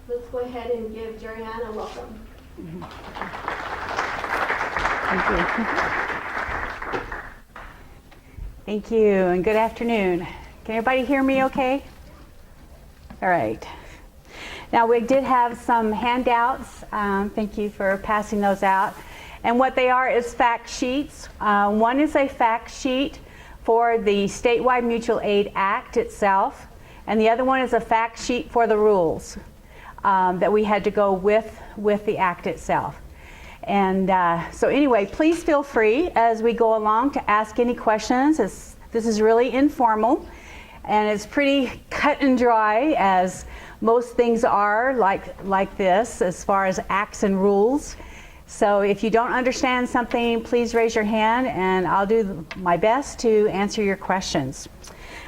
let's go ahead and give Jerrianne a welcome. Thank you. Thank you, and good afternoon. Can everybody hear me okay? All right. Now, we did have some handouts. Thank you for passing those out. And what they are is fact sheets. One is a fact sheet for the Statewide Mutual Aid Act itself, and the other one is a fact sheet for the rules that we had to go with the act itself. And so anyway, please feel free as we go along to ask any questions. This is really informal, and it's pretty cut and dry, as most things are like this as far as acts and rules. So if you don't understand something, please raise your hand and I'll do my best to answer your questions.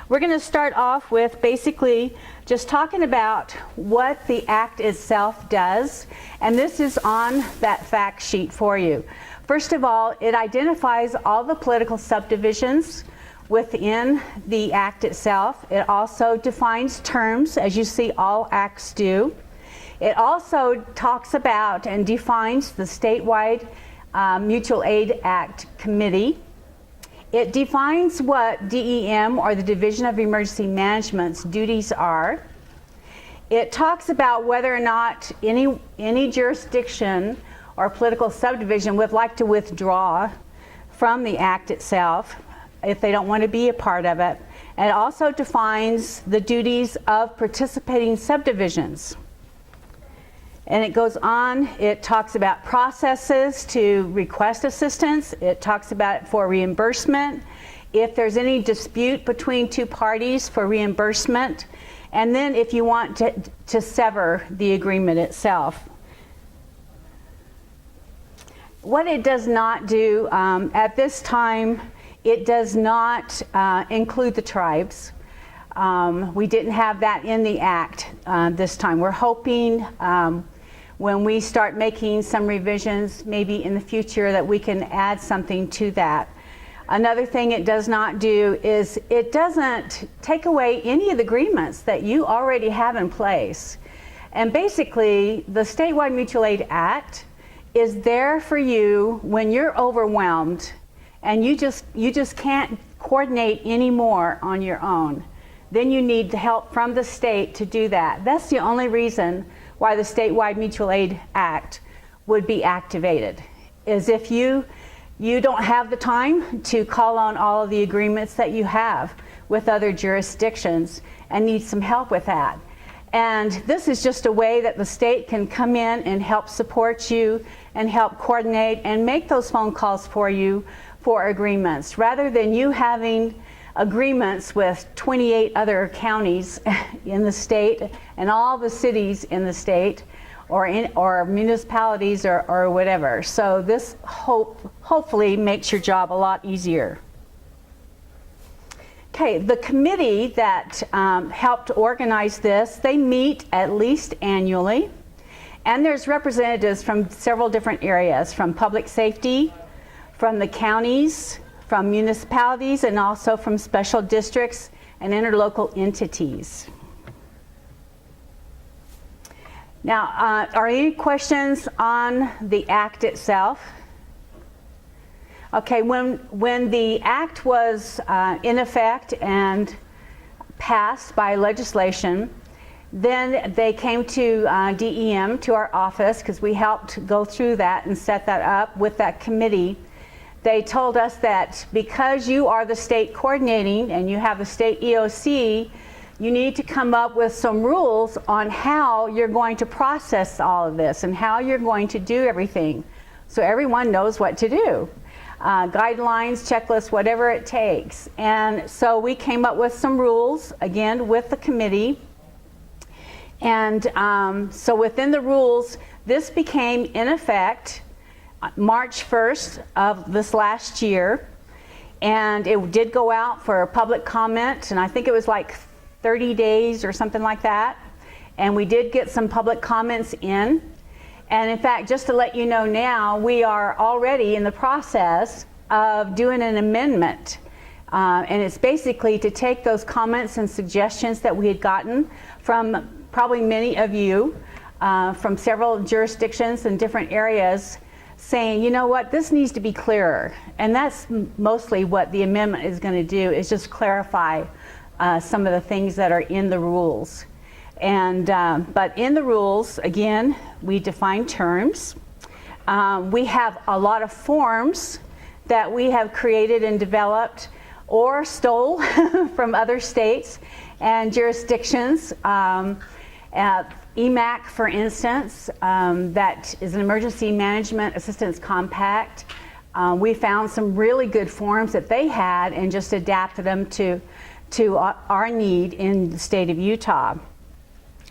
We're going to start off with basically just talking about what the act itself does, and this is on that fact sheet for you. First of all, it identifies all the political subdivisions within the act itself. It also defines terms, as you see all acts do. It also talks about and defines the Statewide Mutual Aid Act Committee. It defines what DEM, or the Division of Emergency Management's duties are. It talks about whether or not any jurisdiction or political subdivision would like to withdraw from the act itself if they don't want to be a part of it. And it also defines the duties of participating subdivisions. And it goes on, it talks about processes to request assistance. It talks about it for reimbursement, if there's any dispute between two parties, for reimbursement, and then if you want to sever the agreement itself. What it does not do at this time, it does not include the tribes. We didn't have that in the act this time. We're hoping when we start making some revisions, maybe in the future, that we can add something to that. Another thing it does not do is it doesn't take away any of the agreements that you already have in place. And basically, the Statewide Mutual Aid Act is there for you when you're overwhelmed and you just can't coordinate anymore on your own. Then you need the help from the state to do that. That's the only reason why the Statewide Mutual Aid Act would be activated, is if you don't have the time to call on all of the agreements that you have with other jurisdictions and need some help with that. And this is just a way that the state can come in and help support you and help coordinate and make those phone calls for you for agreements, rather than you having agreements with 28 other counties in the state and all the cities in the state, or municipalities, or whatever. So this hopefully makes your job a lot easier. Okay, the committee that helped organize this, they meet at least annually, and there's representatives from several different areas, from public safety, from the counties, from municipalities, and also from special districts and interlocal entities. Now, are any questions on the act itself? Okay, when the act was in effect and passed by legislation, then they came to DEM, to our office, because we helped go through that and set that up with that committee. They told us that because you are the state coordinating and you have the state EOC, you need to come up with some rules on how you're going to process all of this and how you're going to do everything, so everyone knows what to do. Guidelines, checklists, whatever it takes. And so we came up with some rules, again, with the committee. And so within the rules, this became in effect March 1st of this last year, and it did go out for public comment, and I think it was like 30 days or something like that, and we did get some public comments in. And in fact, just to let you know now, we are already in the process of doing an amendment, and it's basically to take those comments and suggestions that we had gotten from probably many of you from several jurisdictions and different areas saying, you know what, this needs to be clearer. And that's mostly what the amendment is going to do, is just clarify some of the things that are in the rules. And but in the rules, again, we define terms. We have a lot of forms that we have created and developed or stole from other states and jurisdictions. EMAC, for instance, that is an Emergency Management Assistance Compact. We found some really good forms that they had and just adapted them to our need in the state of Utah.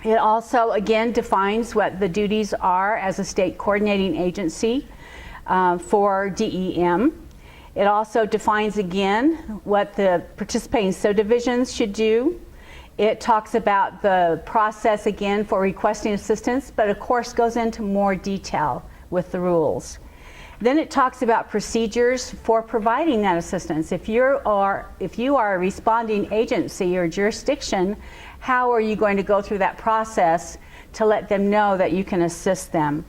It also, again, defines what the duties are as a state coordinating agency for DEM. It also defines, again, what the participating subdivisions should do. It talks about the process, again, for requesting assistance, but of course goes into more detail with the rules. Then it talks about procedures for providing that assistance. If you are a responding agency or jurisdiction, how are you going to go through that process to let them know that you can assist them?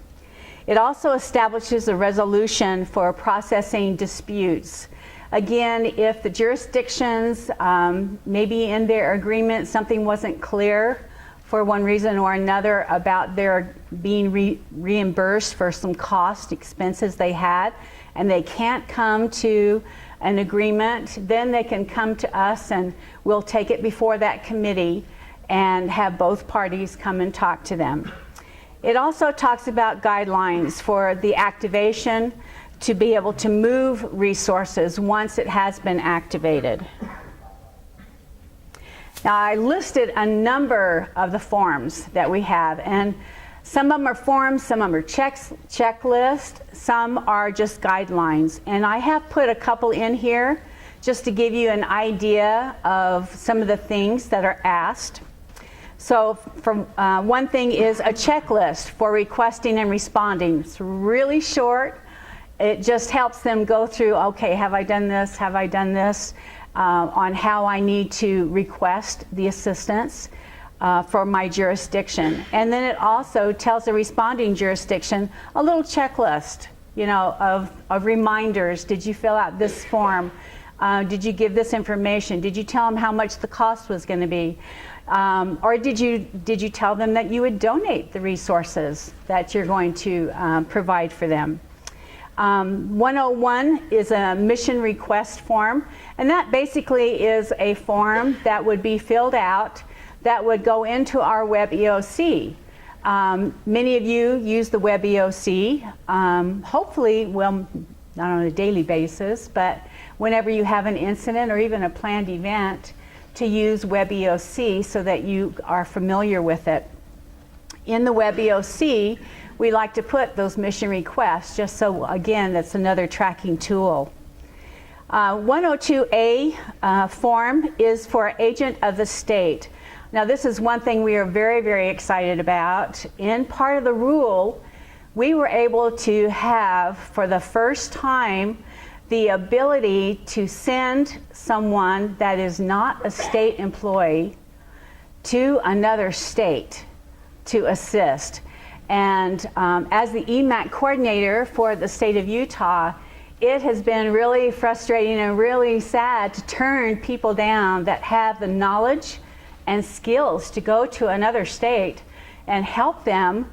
It also establishes a resolution for processing disputes. Again, if the jurisdictions, maybe in their agreement, something wasn't clear for one reason or another about their being reimbursed for some cost expenses they had, and they can't come to an agreement, then they can come to us and we'll take it before that committee and have both parties come and talk to them. It also talks about guidelines for the activation to be able to move resources once it has been activated. Now, I listed a number of the forms that we have, and some of them are forms, some of them are checklists, some are just guidelines. And I have put a couple in here just to give you an idea of some of the things that are asked. So one thing is a checklist for requesting and responding. It's really short. It just helps them go through, okay, have I done this, have I done this, on how I need to request the assistance for my jurisdiction. And then it also tells the responding jurisdiction a little checklist, you know, of reminders. Did you fill out this form? Did you give this information? Did you tell them how much the cost was going to be? Or did you tell them that you would donate the resources that you're going to provide for them? 101 is a mission request form, and that basically is a form that would be filled out that would go into our web EOC. Many of you use the web EOC, hopefully, well, not on a daily basis, but whenever you have an incident or even a planned event, to use web EOC so that you are familiar with it. In the web EOC, we like to put those mission requests, just so, again, that's another tracking tool. 102A form is for agent of the state. Now, this is one thing we are very, very excited about. In part of the rule, we were able to have, for the first time, the ability to send someone that is not a state employee to another state to assist. And as the EMAC coordinator for the state of Utah, it has been really frustrating and really sad to turn people down that have the knowledge and skills to go to another state and help them.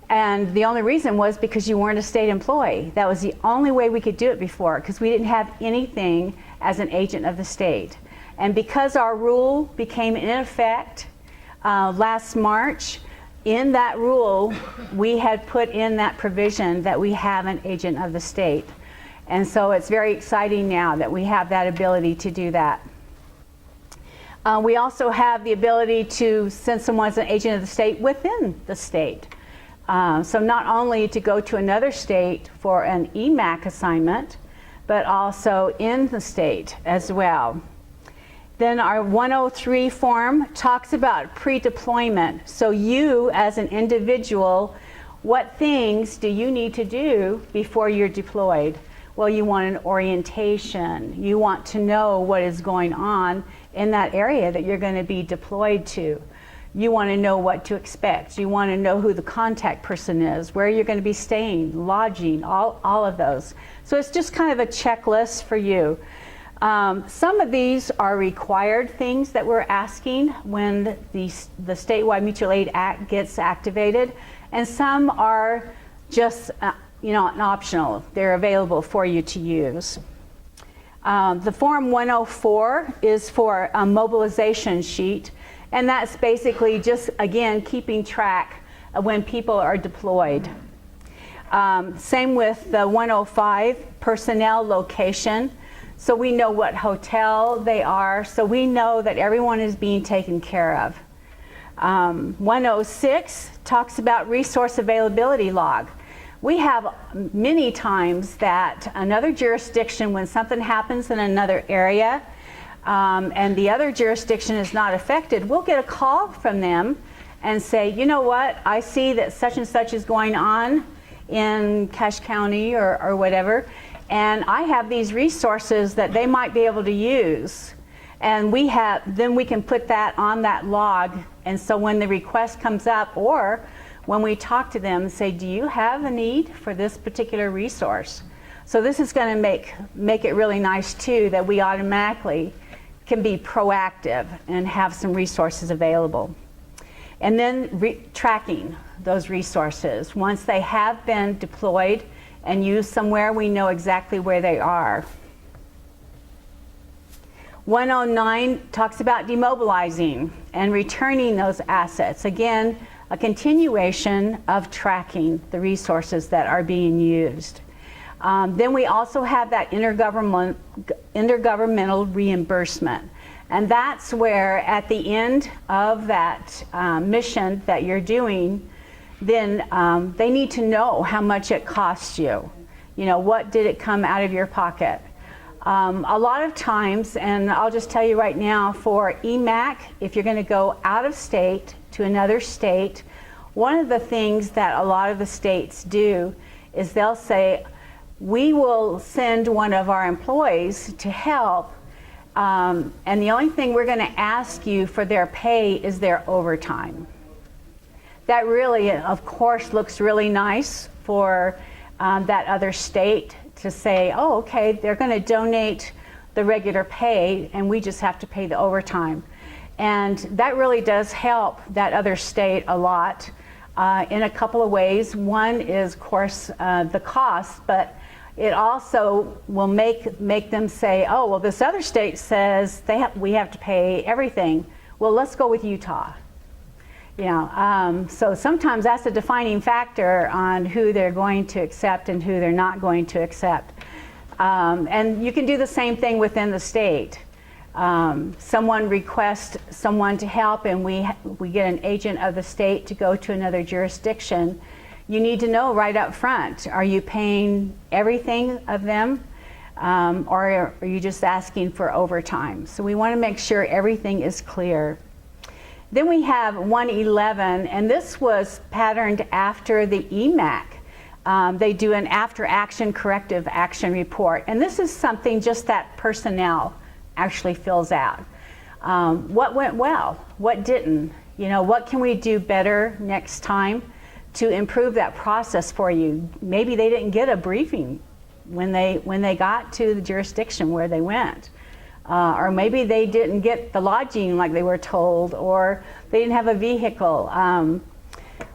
And the only reason was because you weren't a state employee. That was the only way we could do it before, because we didn't have anything as an agent of the state. And because our rule became in effect last March, in that rule, we had put in that provision that we have an agent of the state. And so it's very exciting now that we have that ability to do that. We also have the ability to send someone as an agent of the state within the state. So not only to go to another state for an EMAC assignment, but also in the state as well. Then our 103 form talks about pre-deployment. So you, as an individual, what things do you need to do before you're deployed? Well, you want an orientation. You want to know what is going on in that area that you're going to be deployed to. you want to know what to expect. You want to know who the contact person is, where you're going to be staying, lodging, all of those. So it's just kind of a checklist for you. Some of these are required things that we're asking when the Statewide Mutual Aid Act gets activated, and some are just optional. They're available for you to use. The Form 104 is for a mobilization sheet, and that's basically just, again, keeping track of when people are deployed. Same with the 105, personnel location. So we know what hotel they are, so we know that everyone is being taken care of. 106 talks about resource availability log. We have many times that another jurisdiction, when something happens in another area, and the other jurisdiction is not affected, we'll get a call from them and say, you know what, I see that such and such is going on in Cache County or whatever, and I have these resources that they might be able to use. And then we can put that on that log, and so when the request comes up, or when we talk to them, say, do you have a need for this particular resource? So this is going to make it really nice too, that we automatically can be proactive and have some resources available. And then tracking those resources. Once they have been deployed and used somewhere, we know exactly where they are. 109 talks about demobilizing and returning those assets. Again, a continuation of tracking the resources that are being used. Then we also have that intergovernmental reimbursement. And that's where at the end of that mission that you're doing, then they need to know how much it costs you. You know, what did it come out of your pocket? A lot of times, and I'll just tell you right now, for EMAC, if you're going to go out of state to another state, one of the things that a lot of the states do is they'll say, we will send one of our employees to help, and the only thing we're going to ask you for their pay is their overtime. That really, of course, looks really nice for that other state to say, oh, okay, they're going to donate the regular pay and we just have to pay the overtime. And that really does help that other state a lot in a couple of ways. One is, of course, the cost, but it also will make them say, oh, well, this other state says we have to pay everything. Well, let's go with Utah. You know, so sometimes that's a defining factor on who they're going to accept and who they're not going to accept. And you can do the same thing within the state. Someone requests someone to help and we get an agent of the state to go to another jurisdiction. You need to know right up front, are you paying everything of them or are you just asking for overtime? So we want to make sure everything is clear. Then we have 111, and this was patterned after the EMAC. They do an after-action corrective action report, and this is something just that personnel actually fills out. What went well? What didn't? You know, what can we do better next time to improve that process for you? Maybe they didn't get a briefing when they got to the jurisdiction where they went. Or maybe they didn't get the lodging like they were told, or they didn't have a vehicle,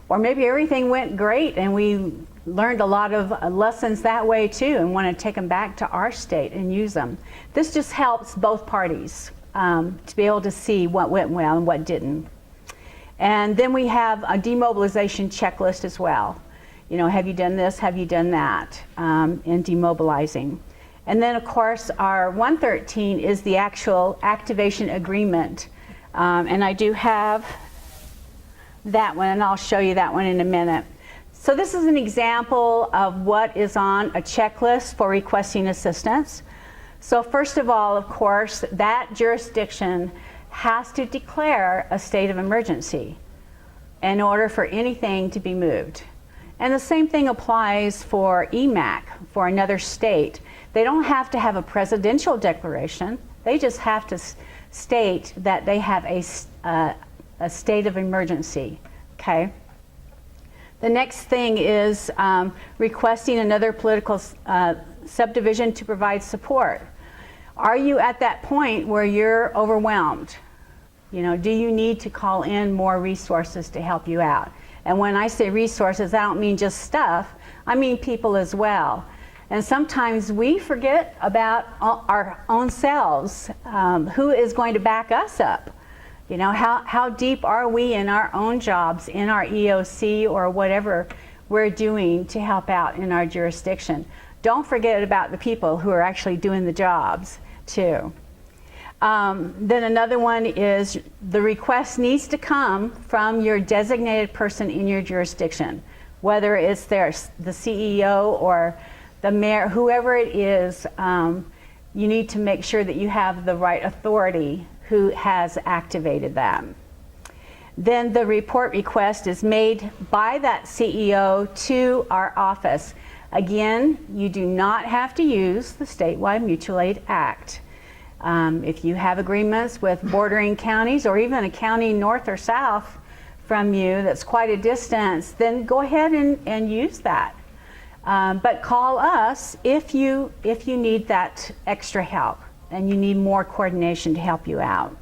or maybe everything went great and we learned a lot of lessons that way too and want to take them back to our state and use them. This just helps both parties to be able to see what went well and what didn't. And then we have a demobilization checklist as well. You know, have you done this, have you done that in demobilizing? And then, of course, our 113 is the actual activation agreement. And I do have that one, and I'll show you that one in a minute. So this is an example of what is on a checklist for requesting assistance. So first of all, of course, that jurisdiction has to declare a state of emergency in order for anything to be moved. And the same thing applies for EMAC, for another state. They don't have to have a presidential declaration. They just have to state that they have a state of emergency, okay? The next thing is requesting another political subdivision to provide support. Are you at that point where you're overwhelmed? You know, do you need to call in more resources to help you out? And when I say resources, I don't mean just stuff, I mean people as well. And sometimes we forget about our own selves. Who is going to back us up? You know, how deep are we in our own jobs, in our EOC or whatever we're doing to help out in our jurisdiction? Don't forget about the people who are actually doing the jobs too. Then another one is the request needs to come from your designated person in your jurisdiction, whether it's the CEO or the mayor, whoever it is. You need to make sure that you have the right authority who has activated them. Then the report request is made by that CEO to our office. Again, you do not have to use the Statewide Mutual Aid Act. If you have agreements with bordering counties or even a county north or south from you that's quite a distance, then go ahead and use that. But call us if you need that extra help and you need more coordination to help you out.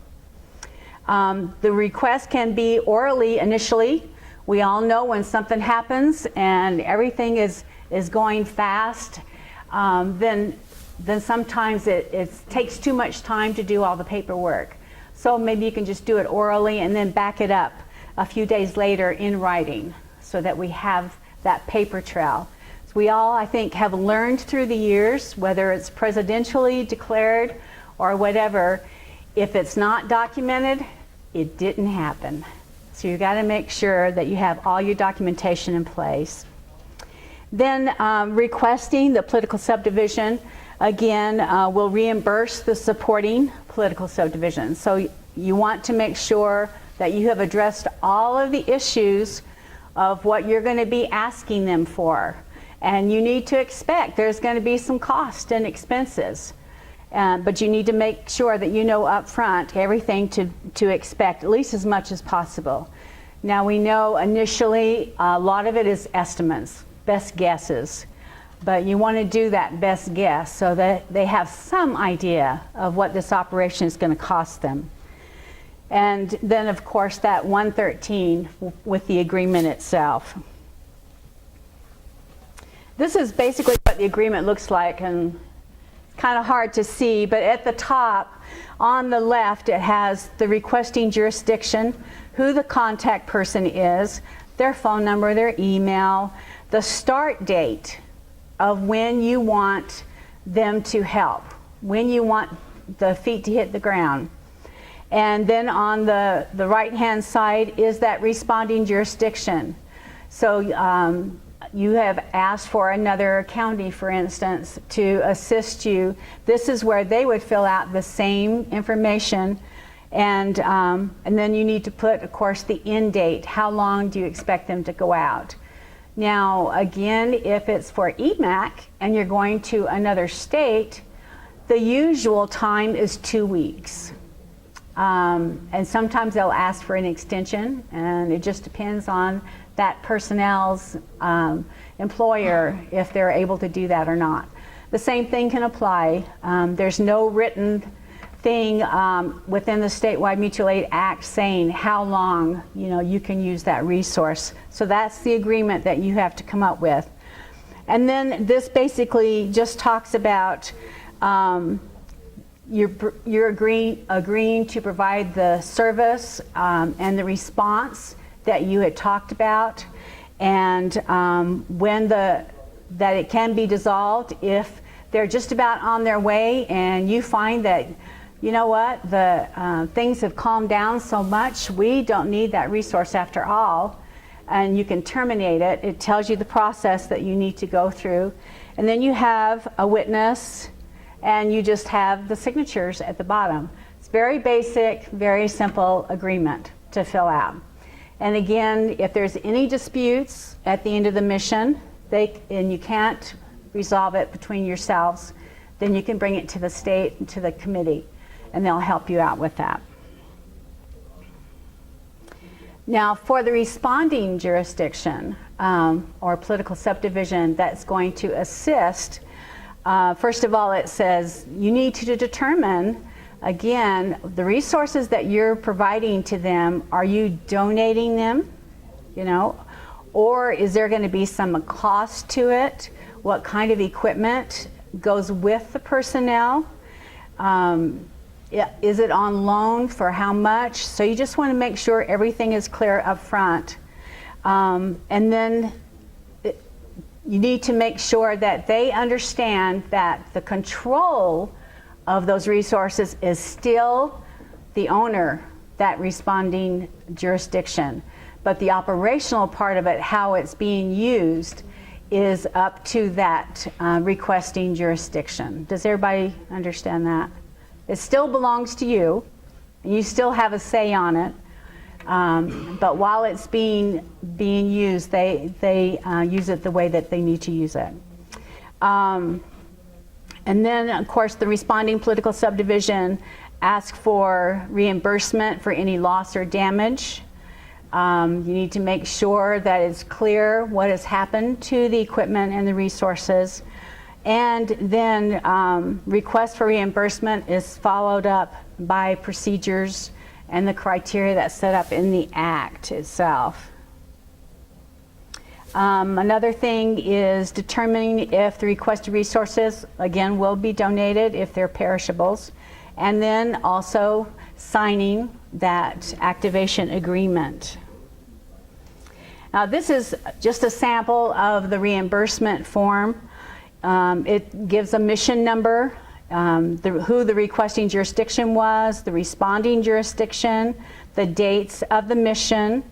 The request can be orally initially. We all know when something happens and everything is going fast, then sometimes it takes too much time to do all the paperwork. So maybe you can just do it orally and then back it up a few days later in writing so that we have that paper trail. So we all, I think, have learned through the years, whether it's presidentially declared or whatever, if it's not documented, it didn't happen. So you got to make sure that you have all your documentation in place. Then requesting the political subdivision, again, will reimburse the supporting political subdivision. So you want to make sure that you have addressed all of the issues of what you're going to be asking them for. And you need to expect there's going to be some cost and expenses. But you need to make sure that you know up front everything to expect, at least as much as possible. Now we know initially a lot of it is estimates, best guesses. But you want to do that best guess so that they have some idea of what this operation is going to cost them. And then of course that 113 with the agreement itself. This is basically what the agreement looks like, and kind of hard to see, but at the top on the left it has the requesting jurisdiction, who the contact person is, their phone number, their email, the start date of when you want them to help, when you want the feet to hit the ground. And then on the right hand side is that responding jurisdiction. So you have asked for another county, for instance, to assist you. This is where they would fill out the same information, and then you need to put, of course, the end date. How long do you expect them to go out? Now, again, if it's for EMAC and you're going to another state, the usual time is 2 weeks. And sometimes they'll ask for an extension, and it just depends on that personnel's employer if they're able to do that or not. The same thing can apply. There's no written thing within the Statewide Mutual Aid Act saying how long you can use that resource. So that's the agreement that you have to come up with. And then this basically just talks about you're agreeing to provide the service and the response that you had talked about, and when that it can be dissolved if they're just about on their way and you find that, you know what, the things have calmed down so much, we don't need that resource after all, and you can terminate it. It tells you the process that you need to go through, and then you have a witness and you just have the signatures at the bottom. It's very basic, very simple agreement to fill out. And again, if there's any disputes at the end of the mission, and you can't resolve it between yourselves, then you can bring it to the state and to the committee, and they'll help you out with that. Now, for the responding jurisdiction or political subdivision that's going to assist, first of all, it says you need to determine, again, the resources that you're providing to them, are you donating them, or is there going to be some cost to it? What kind of equipment goes with the personnel? Is it on loan, for how much? So you just want to make sure everything is clear up front. And then you need to make sure that they understand that the control of those resources is still the owner, that responding jurisdiction. But the operational part of it, how it's being used, is up to that requesting jurisdiction. Does everybody understand that? It still belongs to you, and you still have a say on it. But while it's being used, they use it the way that they need to use it. And then, of course, the responding political subdivision asks for reimbursement for any loss or damage. You need to make sure that it's clear what has happened to the equipment and the resources. And then request for reimbursement is followed up by procedures and the criteria that's set up in the Act itself. Another thing is determining if the requested resources, again, will be donated if they're perishables. And then also signing that activation agreement. Now, this is just a sample of the reimbursement form. It gives a mission number, who the requesting jurisdiction was, the responding jurisdiction, the dates of the mission.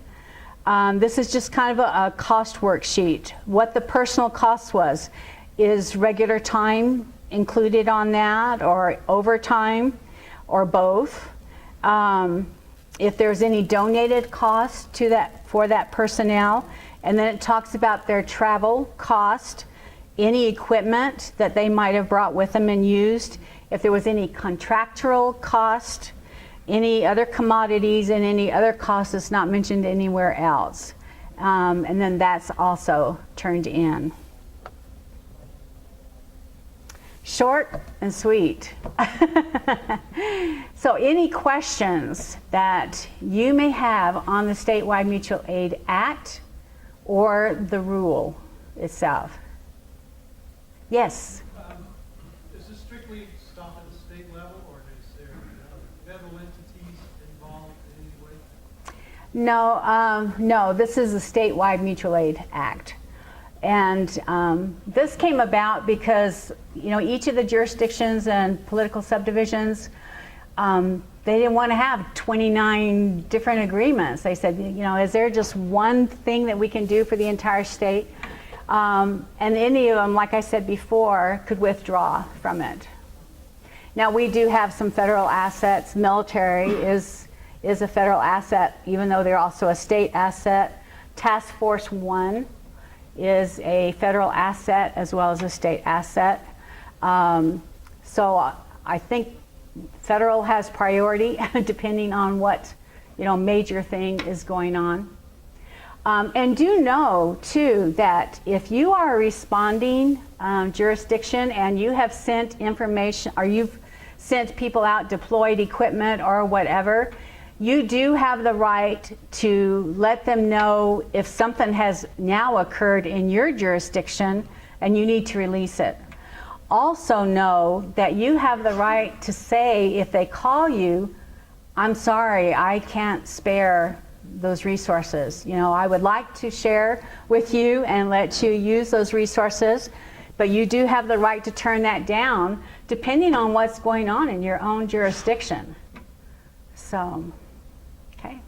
This is just kind of a cost worksheet. What the personal cost was. Is regular time included on that, or overtime, or both? If there's any donated cost to that for that personnel, and then it talks about their travel cost, any equipment that they might have brought with them and used, if there was any contractual cost, any other commodities, and any other cost that's not mentioned anywhere else. And then that's also turned in. Short and sweet. So any questions that you may have on the Statewide Mutual Aid Act or the rule itself? Yes? Does this strictly stop at the state level, or is there federal entities involved in any way? No, no, this is the Statewide Mutual Aid Act. And this came about because, each of the jurisdictions and political subdivisions, they didn't want to have 29 different agreements. They said, is there just one thing that we can do for the entire state? And any of them, like I said before, could withdraw from it. Now, we do have some federal assets. Military is a federal asset, even though they're also a state asset. Task Force 1 is a federal asset as well as a state asset. So I think federal has priority depending on what major thing is going on. And do know too that if you are a responding jurisdiction and you have sent information, or you've sent people out, deployed equipment or whatever, you do have the right to let them know if something has now occurred in your jurisdiction and you need to release it. Also know that you have the right to say, if they call you, I'm sorry, I can't spare those resources. I would like to share with you and let you use those resources, but you do have the right to turn that down depending on what's going on in your own jurisdiction. So, okay.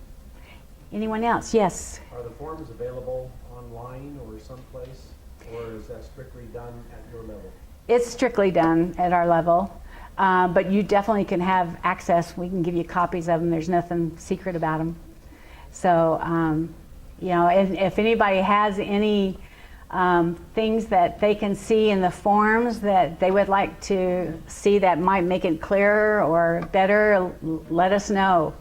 Anyone else? Yes? Are the forms available online or someplace, or is that strictly done at your level? It's strictly done at our level, but you definitely can have access. We can give you copies of them. There's nothing secret about them. So, and if anybody has any things that they can see in the forms that they would like to see that might make it clearer or better, let us know.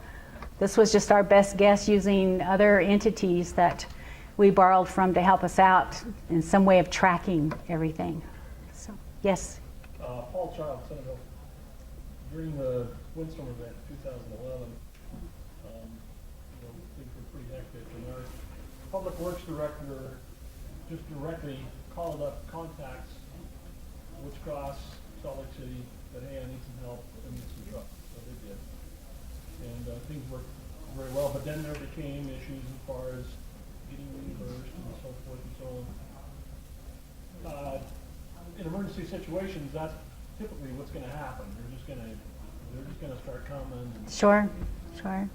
This was just our best guess using other entities that we borrowed from to help us out in some way of tracking everything. So, yes. Paul Child, Centerville. During the windstorm event 2011, things were pretty hectic, and our public works director just directly called up contacts, Woods Cross, Salt Lake City, said, hey, I need some help, I need some trucks. So they did. And things worked very well, but then there became issues as far as getting reimbursed and so forth and so on. In emergency situations, that's typically what's going to happen. They're just going to start coming. And Sure.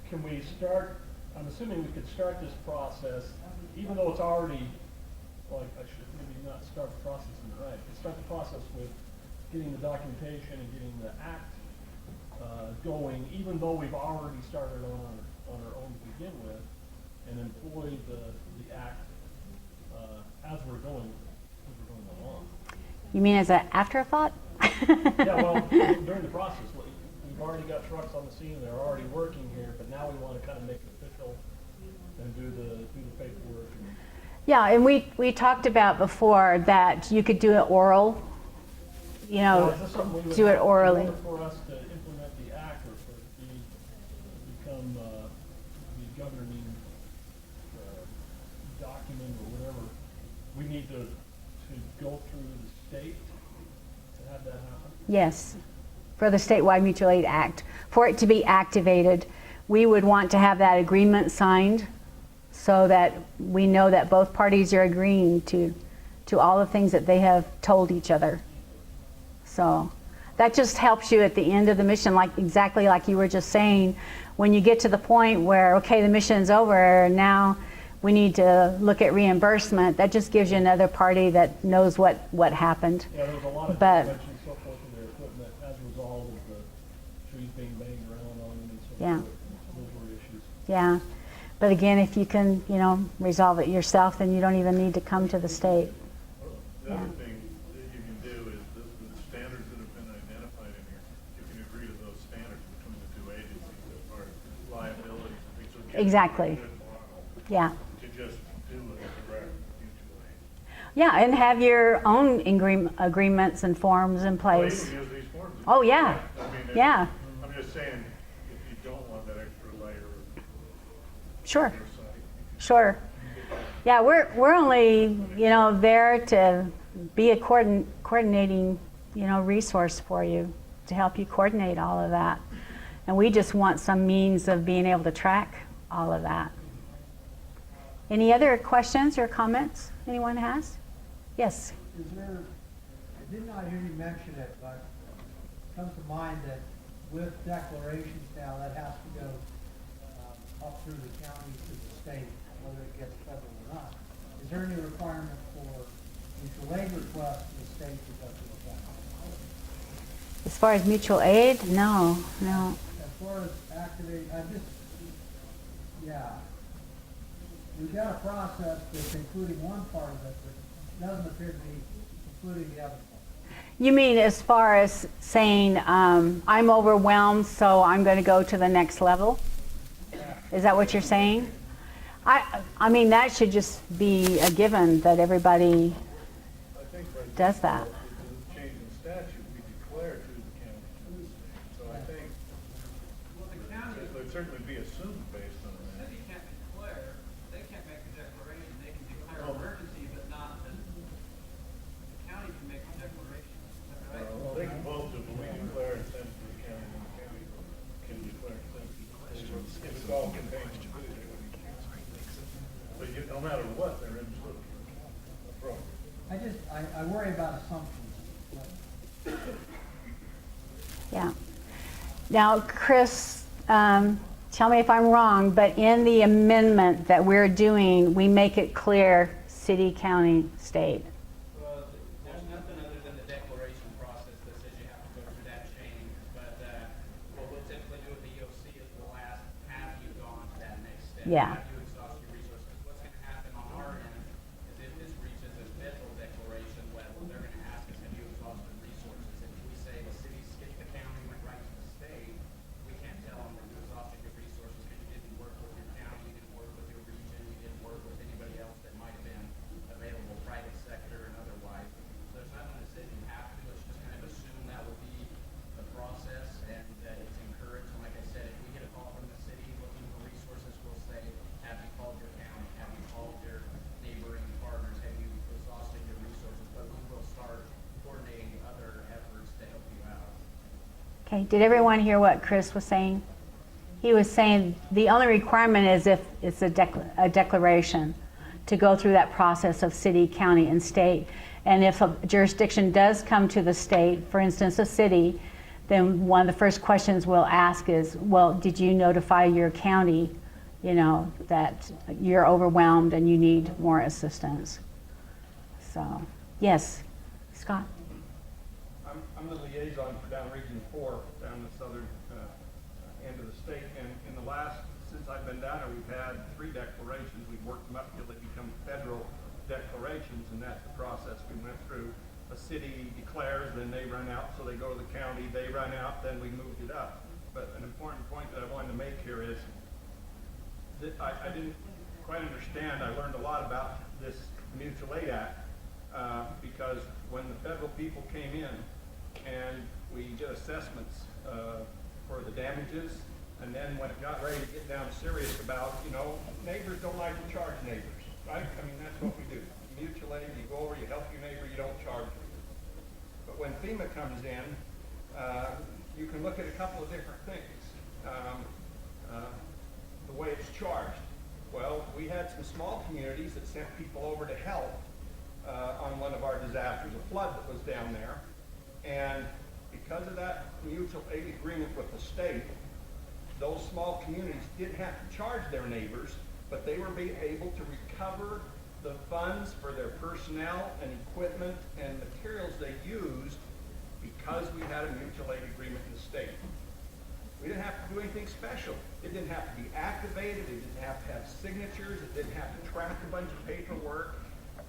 can we start? I'm assuming we could start this process, even though it's already. Well, I should maybe not start the process in the right. Start the process with getting the documentation and getting the act going, even though we've already started on our own to begin with, and employ the act as we're going along. You mean as an afterthought? Yeah, well, during the process, we've already got trucks on the scene, they're already working here, but now we want to kind of make it official and do the paperwork. Yeah, and we talked about before that you could do it oral, Now, is this something we would do it have orally. in order for us to implement the act or for it to become the governing document or whatever, we need to go through the state to have that happen? Yes, for the Statewide Mutual Aid Act. For it to be activated, we would want to have that agreement signed so that we know that both parties are agreeing to all the things that they have told each other. So that just helps you at the end of the mission, like exactly like you were just saying, when you get to the point where, okay, the mission's over, now we need to look at reimbursement, that just gives you another party that knows what happened. Yeah, there was a lot of But- damage and so forth to their equipment as a result of the trees being banged around on them and so Yeah. forth. Those were issues. Yeah, but again, if you can, resolve it yourself, then you don't even need to come to the state. The other thing that you can do is the standards that have been identified in here, you can agree to those standards between the two agencies as far as liabilities and things. So it gives you a Exactly. good model Yeah. to just do it direct mutual aid. Yeah, and have your own agreements and forms in Well, you place. can use these forms. Oh, yeah. I mean, Yeah. I'm just saying, if you don't want that extra layer of Sure. oversight, Sure. Yeah, we're only, there to be a coordinating, resource for you to help you coordinate all of that. And we just want some means of being able to track all of that. Any other questions or comments anyone has? Yes. Is there, I did not hear you mention it, but it comes to mind that with declarations now, that has to go up through the county to the state, whether it gets federal or not. Is there any requirement for mutual aid requests to the state to go to the county? As far as mutual aid, no. As far as activate, we've got a process that's including one part of it, but doesn't appear to be including the other part. You mean as far as saying, I'm overwhelmed, so I'm going to go to the next level? Is that what you're saying? I mean, that should just be a given that everybody I think right does now, that. with the change in statute, we declare to the county to the state. So I think Well, the county, it would certainly be assumed based on the that. city can't declare, they can't make a declaration, they can declare emergency, but not, the county can make a declaration, is that right? Well, they can vote to, but we declare and send it to the county, and the county can declare and send it to the state. It's all contained in the city. But no matter what, they're in the approach. I worry about assumptions. Yeah. Now, Chris, tell me if I'm wrong, but in the amendment that we're doing, we make it clear city, county, state. Well, there's nothing other than the declaration process that says you have to go through that chain. But what we'll typically do with the EOC is we'll ask, have you gone to that next step? Yeah. Have you exhausted your resources? What's going to happen on our end is if this reaches a federal declaration level, they're going to ask us, have you exhausted resources? If we say the city skipped the county, went right to the state, we can't tell them that you exhausted your resources because you Okay, did everyone hear what Chris was saying? He was saying the only requirement is if it's a declaration to go through that process of city, county, and state. And if a jurisdiction does come to the state, for instance, a city, then one of the first questions we'll ask is, well, did you notify your county, you know, that you're overwhelmed and you need more assistance? So, yes, Scott? I'm the liaison for down Region 4, down the southern end of the state, and in the last, since I've been down there, we've had 3 declarations. We've worked them up until they become federal declarations, and that's the process we went through. A city declares, then they run out, so they go to the county, they run out, then we moved it up. But an important point that I wanted to make here is that I didn't quite understand. I learned a lot about this Mutual Aid Act because when the federal people came in and we did assessments for the damages, and then when it got ready to get down serious about, you know, neighbors don't like to charge neighbors, right? I mean, that's what we do. Mutual aid, you go over, you help your neighbor, you don't charge them. But when FEMA comes in, you can look at a couple of different things. The way it's charged. Well, we had some small communities that sent people over to help on one of our disasters, a flood that was down there. And because of that mutual aid agreement with the state, those small communities didn't have to charge their neighbors, but they were being able to recover the funds for their personnel and equipment and materials they used because we had a mutual aid agreement in the state. We didn't have to do anything special. It didn't have to be activated. It didn't have to have signatures. It didn't have to track a bunch of paperwork.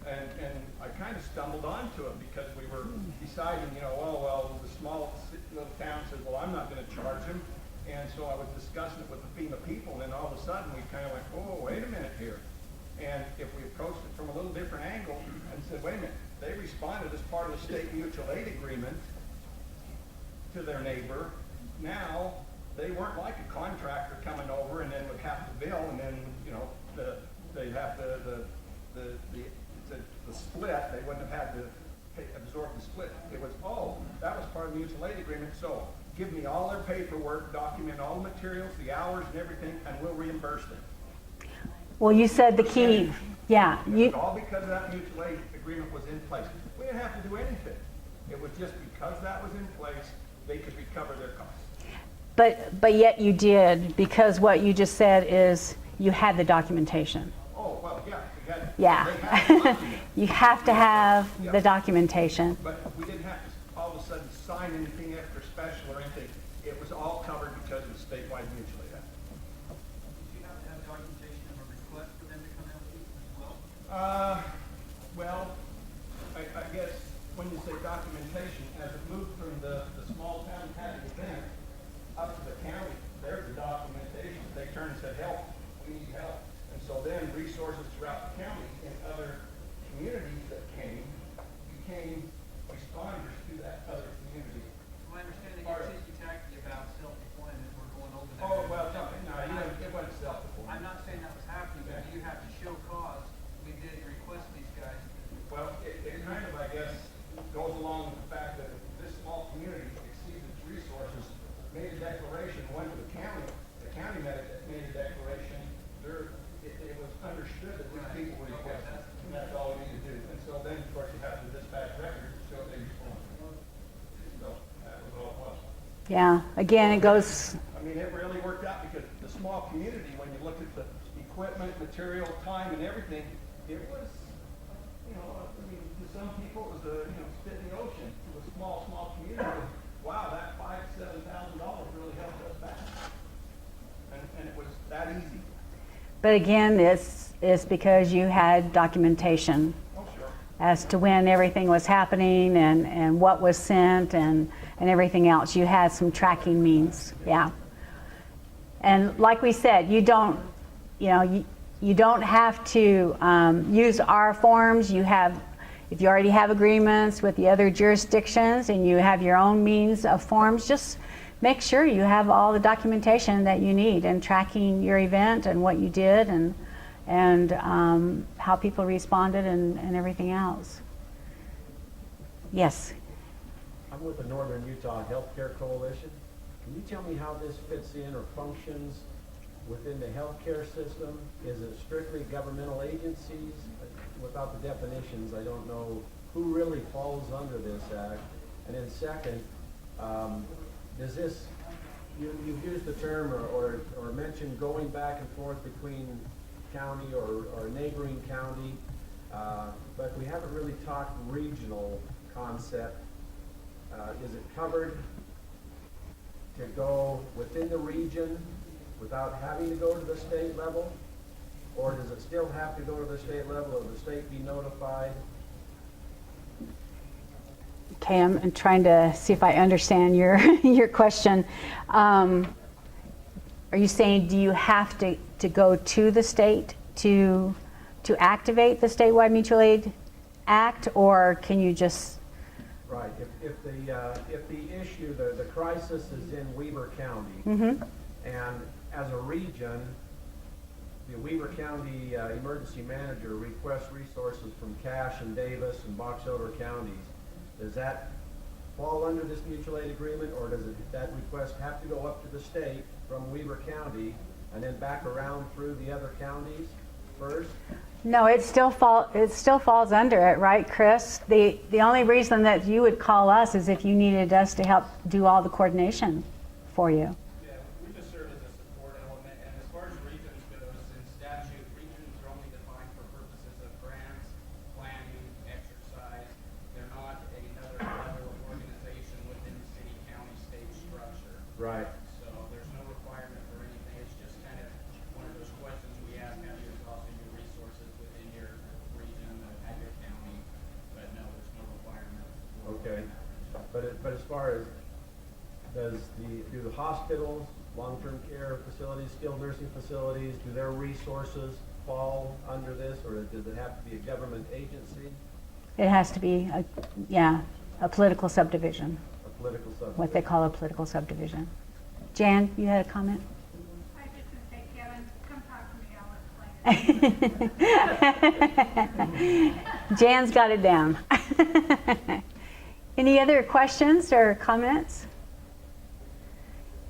And I kind of stumbled onto it because we were deciding, you know, well, the small little town says, well, I'm not going to charge them. And so I was discussing it with the FEMA people, and then all of a sudden we kind of went, oh, wait a minute here. And if we approached it from a little different angle and said, wait a minute, they responded as part of the state mutual aid agreement to their neighbor. Now, they weren't like a contractor coming over and then would have to bill, and then, you know, they'd have to, the split, they wouldn't have had to absorb the split. It was, oh, that was part of the mutual aid agreement, so give me all their paperwork, document all the materials, the hours and everything, and we'll reimburse them. Well, you said the key, yeah. It was all because that mutual aid agreement was in place. We didn't have to do anything. It was just because that was in place, they could recover their costs. But yet you did, because what you just said is you had the documentation. Oh, well, yeah. Yeah. They had the document. You have to have the documentation. But we didn't have to all of a sudden sign anything extra special or anything. It was all covered because of the statewide mutual aid act. Do you have to have documentation of a request for them to come out as well? Well, I guess when you say documentation, as it moved from the small town had an event up to the county, there's the documentation. They turned and said, help, we need help. And so then resources throughout the county and other communities that came became responders to that other community. My understanding is ticky-tacky about self-employment, we're going over that. Oh, well, no, it wasn't self-employed. I'm not saying that was happening, but you have to show cause. We did request these guys. Well, it kind of, I guess, goes along with the fact that if this small community exceeds its resources, made a declaration, went to the county made a declaration, it was understood that these people were requested, and that's all we need to do. And so then, of course, you have to dispatch records to show they responded. So that was all it was. Yeah, again, it goes, I mean, it really worked out because the small community, when you look at the equipment, material, time, and everything, it was, you know, I mean, to some people it was a, you know, spit in the ocean. To a small community, wow, that $5,000 to $7,000 really helped us back. And it was that easy. but again, it's because you had documentation Oh, sure. as to when everything was happening and what was sent and everything else. You had some tracking means, yeah. And like we said, you don't have to use our forms. If you already have agreements with the other jurisdictions and you have your own means of forms, just make sure you have all the documentation that you need and tracking your event and what you did and how people responded and everything else. Yes. I'm with the Northern Utah Healthcare Coalition, Can you tell me how this fits in or functions within the healthcare system? Is it strictly governmental agencies? Without the definitions, I don't know who really falls under this act. And then second, does this, you've used the term or mentioned going back and forth between county or neighboring county, but we haven't really talked regional concept. Is it covered to go within the region without having to go to the state level? Or does it still have to go to the state level, or the state be notified? Okay, I'm trying to see if I understand your your question. Are you saying, do you have to go to the state to activate the Statewide Mutual Aid Act, or can you just? Right. If the issue, the crisis is in Weber County, Mm-hmm. and as a region, the Weber County emergency manager requests resources from Cache and Davis and Box Elder counties, does that fall under this mutual aid agreement, or does that request have to go up to the state from Weber County and then back around through the other counties first? No, it still falls under it, right, Chris? The only reason that you would call us is if you needed us to help do all the coordination for you. Yeah, we just serve as a support element, and as far as regions goes, in statute, regions are only defined for purposes of grants, planning, exercise. They're not another level of organization within the city, county, state structure. Right. So there's no requirement for anything. It's just kind of one of those questions we ask, have you exhausted your resources within your region, at your county? But no, there's no requirement. Okay. But as far as, do the hospitals, long-term care facilities, skilled nursing facilities, do their resources fall under this, or does it have to be a government agency? It has to be, a political subdivision, A political subdivision? what they call a political subdivision. Jan, you had a comment? I was just going to say, Kevin, come talk to me, I'll explain it. Jan's got it down. Any other questions or comments?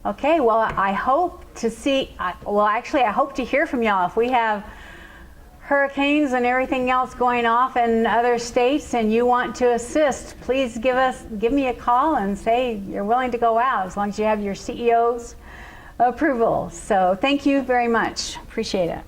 Okay, well, I hope to I hope to hear from y'all. If we have hurricanes and everything else going off in other states and you want to assist, please give me a call and say you're willing to go out, as long as you have your CEO's approval. So thank you very much. Appreciate it.